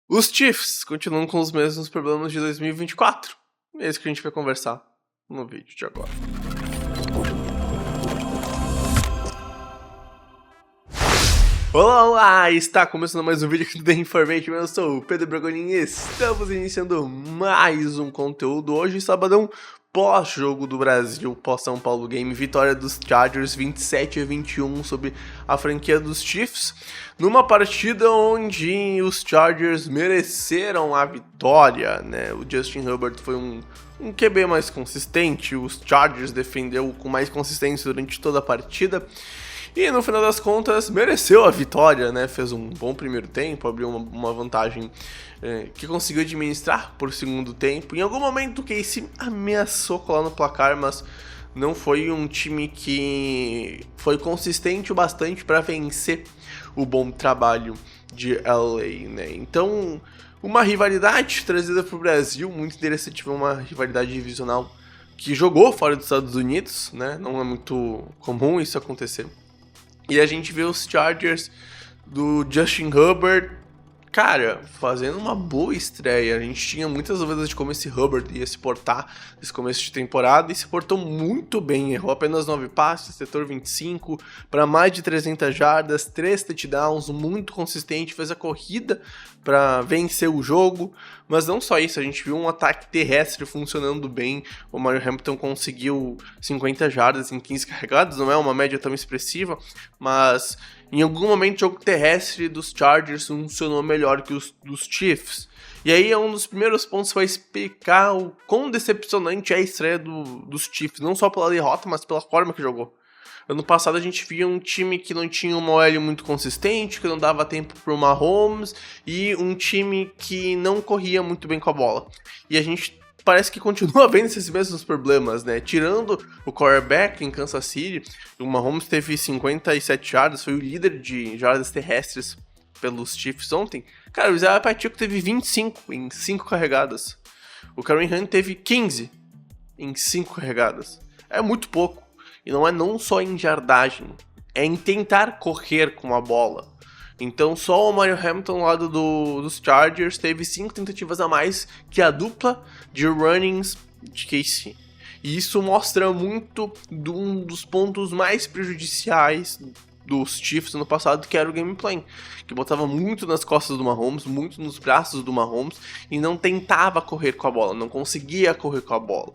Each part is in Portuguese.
Os Chiefs continuam com os mesmos problemas de 2024. É isso que a gente vai conversar no vídeo de agora. Olá! Está começando mais um vídeo aqui do The Information. Eu sou o Pedro Bragonin e estamos iniciando mais um conteúdo. Hoje, sabadão, pós-jogo do Brasil, pós-São Paulo Game, vitória dos Chargers 27-21 sobre a franquia dos Chiefs, numa partida onde os Chargers mereceram a vitória, né? O Justin Herbert foi um QB mais consistente, os Chargers defendeu com mais consistência durante toda a partida. E no final das contas, mereceu a vitória, né? Fez um bom primeiro tempo, abriu uma vantagem que conseguiu administrar por segundo tempo. Em algum momento o Casey ameaçou colar no placar, mas não foi um time que foi consistente o bastante para vencer o bom trabalho de LA, né? Então, uma rivalidade trazida para o Brasil, muito interessante ver uma rivalidade divisional que jogou fora dos Estados Unidos, né? Não é muito comum isso acontecer. E a gente vê os Chargers do Justin Herbert, cara, fazendo uma boa estreia. A gente tinha muitas dúvidas de como esse Herbert ia se portar nesse começo de temporada e se portou muito bem. Errou apenas 9 passes, setor 25, para mais de 300 jardas, 3 touchdowns, muito consistente, fez a corrida para vencer o jogo. Mas não só isso, a gente viu um ataque terrestre funcionando bem. O Mario Hampton conseguiu 50 jardas em 15 carregadas, não é uma média tão expressiva, mas em algum momento o jogo terrestre dos Chargers funcionou melhor que os dos Chiefs. E aí é um dos primeiros pontos que vai explicar o quão decepcionante é a estreia dos Chiefs, não só pela derrota, mas pela forma que jogou. Ano passado a gente via um time que não tinha uma OL muito consistente, que não dava tempo pro Mahomes, e um time que não corria muito bem com a bola. E a gente parece que continua vendo esses mesmos problemas, né? Tirando o quarterback em Kansas City, o Mahomes teve 57 jardas, foi o líder de jardas terrestres pelos Chiefs ontem. Cara, o Isaiah Pacheco teve 25 em 5 carregadas. O Kareem Hunt teve 15 em 5 carregadas. É muito pouco. E não só em jardagem, é em tentar correr com a bola. Então só o Mario Hampton ao lado dos Chargers teve 5 tentativas a mais que a dupla de runnings de Casey. E isso mostra muito de um dos pontos mais prejudiciais dos Chiefs no passado, que era o gameplay, que botava muito nas costas do Mahomes, muito nos braços do Mahomes, e não tentava correr com a bola, não conseguia correr com a bola.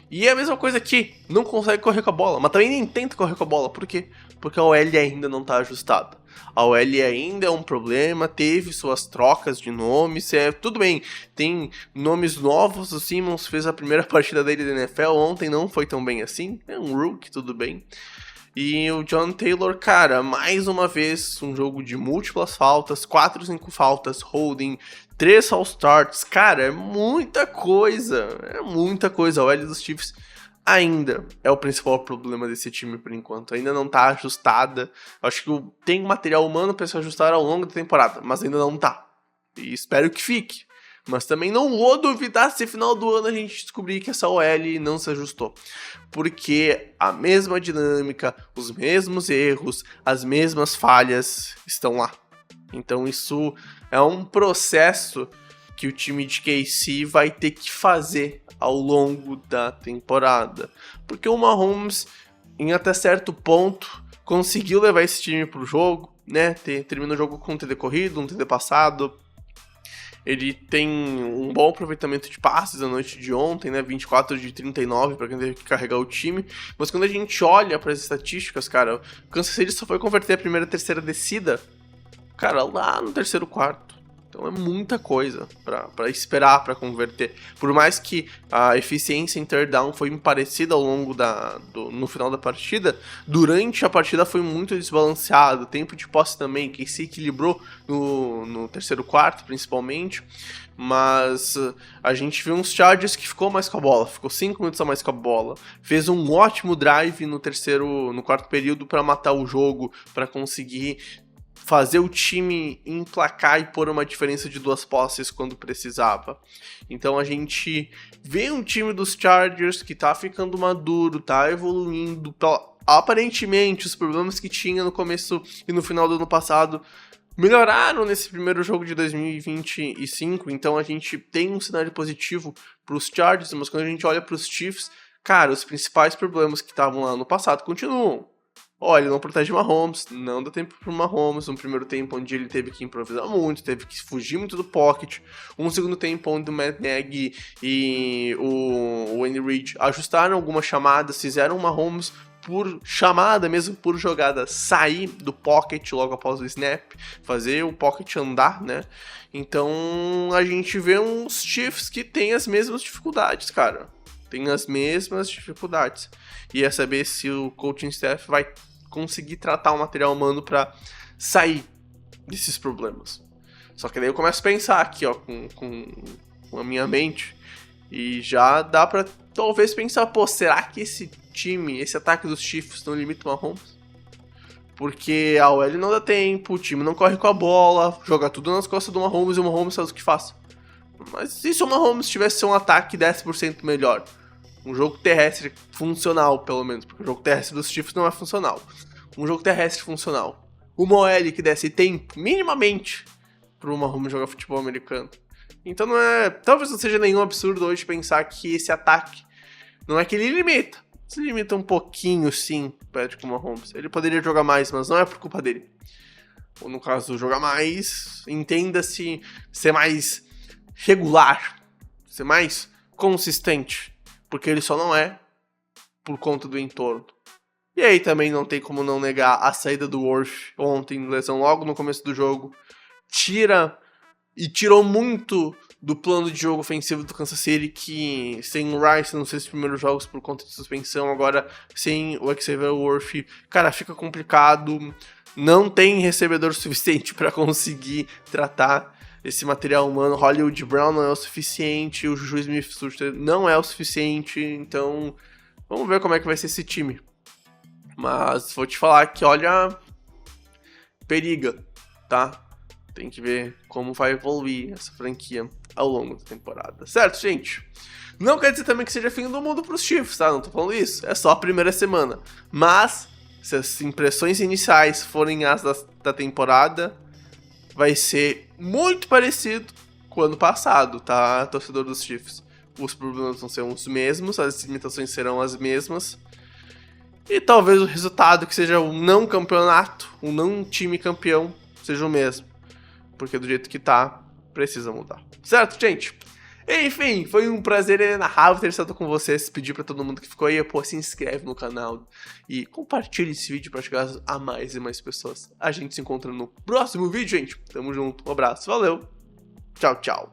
E é a mesma coisa aqui, não consegue correr com a bola, mas também nem tenta correr com a bola. Por quê? Porque a OL ainda não tá ajustada. A OL ainda é um problema, teve suas trocas de nomes, tudo bem, tem nomes novos, o Simmons fez a primeira partida dele da NFL, ontem não foi tão bem assim, é um rookie, tudo bem. E o John Taylor, cara, mais uma vez, um jogo de múltiplas faltas, 4 ou 5 faltas, holding, 3 false starts, cara, é muita coisa. A OL dos Chiefs ainda é o principal problema desse time por enquanto, ainda não tá ajustada. Acho que tem material humano para se ajustar ao longo da temporada, mas ainda não tá. E espero que fique. Mas também não vou duvidar se no final do ano a gente descobrir que essa OL não se ajustou. Porque a mesma dinâmica, os mesmos erros, as mesmas falhas estão lá. Então isso é um processo que o time de KC vai ter que fazer ao longo da temporada. Porque o Mahomes, em até certo ponto, conseguiu levar esse time pro jogo, né? Terminou o jogo com um TD corrido, um TD passado. Ele tem um bom aproveitamento de passes na noite de ontem, né? 24 de 39 para quem teve que carregar o time. Mas quando a gente olha para as estatísticas, cara, o Kansas City só foi converter a primeira e terceira descida, cara, lá no terceiro quarto. Então é muita coisa para esperar para converter. Por mais que a eficiência em third down foi parecida ao longo no final da partida, durante a partida foi muito desbalanceado. O tempo de posse também, que se equilibrou no terceiro quarto, principalmente. Mas a gente viu uns Chargers que ficou mais com a bola, ficou 5 minutos a mais com a bola, fez um ótimo drive no quarto período para matar o jogo, para conseguir fazer o time emplacar e pôr uma diferença de 2 posses quando precisava. Então a gente vê um time dos Chargers que tá ficando maduro, tá evoluindo. Aparentemente, os problemas que tinha no começo e no final do ano passado melhoraram nesse primeiro jogo de 2025, então a gente tem um cenário positivo para os Chargers, mas quando a gente olha para os Chiefs, cara, os principais problemas que estavam lá no passado continuam. Olha, não protege o Mahomes, não dá tempo pro Mahomes, um primeiro tempo onde ele teve que improvisar muito, teve que fugir muito do pocket, um segundo tempo onde o Matt Nagy e o Andy Reid ajustaram algumas chamadas, fizeram o Mahomes por chamada, mesmo por jogada, sair do pocket logo após o snap, fazer o pocket andar, né? Então a gente vê uns Chiefs que tem as mesmas dificuldades, cara. Tem as mesmas dificuldades. E é saber se o coaching staff vai conseguir tratar o material humano para sair desses problemas. Só que daí eu começo a pensar aqui, ó, com a minha mente, e já dá pra talvez pensar, pô, será que esse time, esse ataque dos Chiefs não limita o Mahomes? Porque a OL não dá tempo, o time não corre com a bola, joga tudo nas costas do Mahomes e o Mahomes faz o que faz. Mas e se o Mahomes tivesse um ataque 10% melhor? Um jogo terrestre funcional, pelo menos, porque o jogo terrestre dos Chiefs não é funcional. Um jogo terrestre funcional. Uma OL que desse tempo, minimamente, pro Mahomes jogar futebol americano. Então não é... Talvez não seja nenhum absurdo hoje pensar que esse ataque não é que ele limita. Se limita um pouquinho, sim, Patrick Mahomes. Ele poderia jogar mais, mas não é por culpa dele. Ou no caso, jogar mais, entenda-se, ser mais regular, ser mais consistente. Porque ele só não é por conta do entorno. E aí também não tem como não negar a saída do Worth ontem, lesão logo no começo do jogo. Tirou muito do plano de jogo ofensivo do Kansas City, que sem o Rice nos 6 primeiros jogos por conta de suspensão, agora sem o Xavier Worth, cara, fica complicado. Não tem recebedor suficiente para conseguir tratar esse material humano. Hollywood Brown não é o suficiente, o Juju Smith-Schuster não é o suficiente, então vamos ver como é que vai ser esse time. Mas vou te falar que, olha, periga, tá? Tem que ver como vai evoluir essa franquia ao longo da temporada, certo, gente? Não quer dizer também que seja fim do mundo pros Chiefs, tá? Não tô falando isso, é só a primeira semana. Mas, se as impressões iniciais forem as da temporada, vai ser muito parecido com o ano passado, tá, torcedor dos Chiefs? Os problemas vão ser os mesmos, as limitações serão as mesmas. E talvez o resultado, que seja um não campeonato, um não time campeão, seja o mesmo. Porque do jeito que tá, precisa mudar. Certo, gente? Enfim, foi um prazer inenarrável ter estado com vocês. Pedir pra todo mundo que ficou aí, pô, se inscreve no canal e compartilhe esse vídeo pra chegar a mais e mais pessoas. A gente se encontra no próximo vídeo, gente. Tamo junto, um abraço, valeu, tchau, tchau.